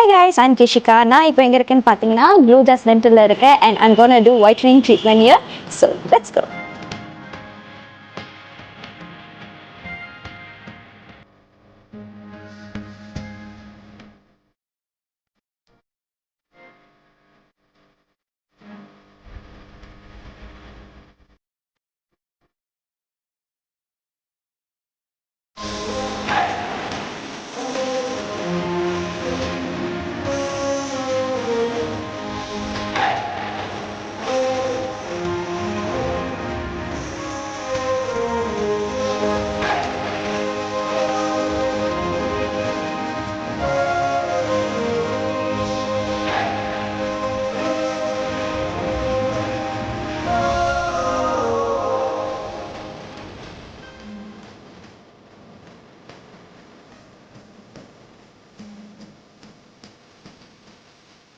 Hi guys, I'm Kishika. நான் இப்போ எங்க இருக்கேன்னு பாத்தீங்கன்னா GLOJAS dentalல இருக்கேன் and I'm gonna do whitening treatment here. So let's go.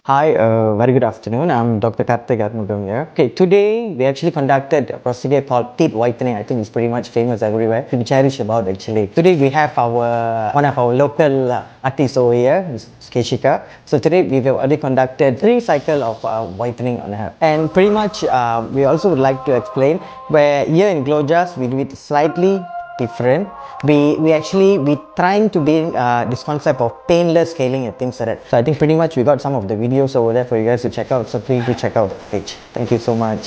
Hi, very good afternoon. I'm Dr. Karthik here. Okay, today we actually conducted a procedure called teeth whitening. I think it's pretty much famous everywhere. We cherish about actually. Today we have one of our local artists over here, Keshika. So today we've already conducted 3 cycles of whitening on her. And pretty much we also would like to explain where here in GLOJAS we do it slightly different. We trying to bring this concept of painless scaling and things like that. So I think pretty much we got some of the videos over there for you guys to check out. So please do check out the page. Thank you so much.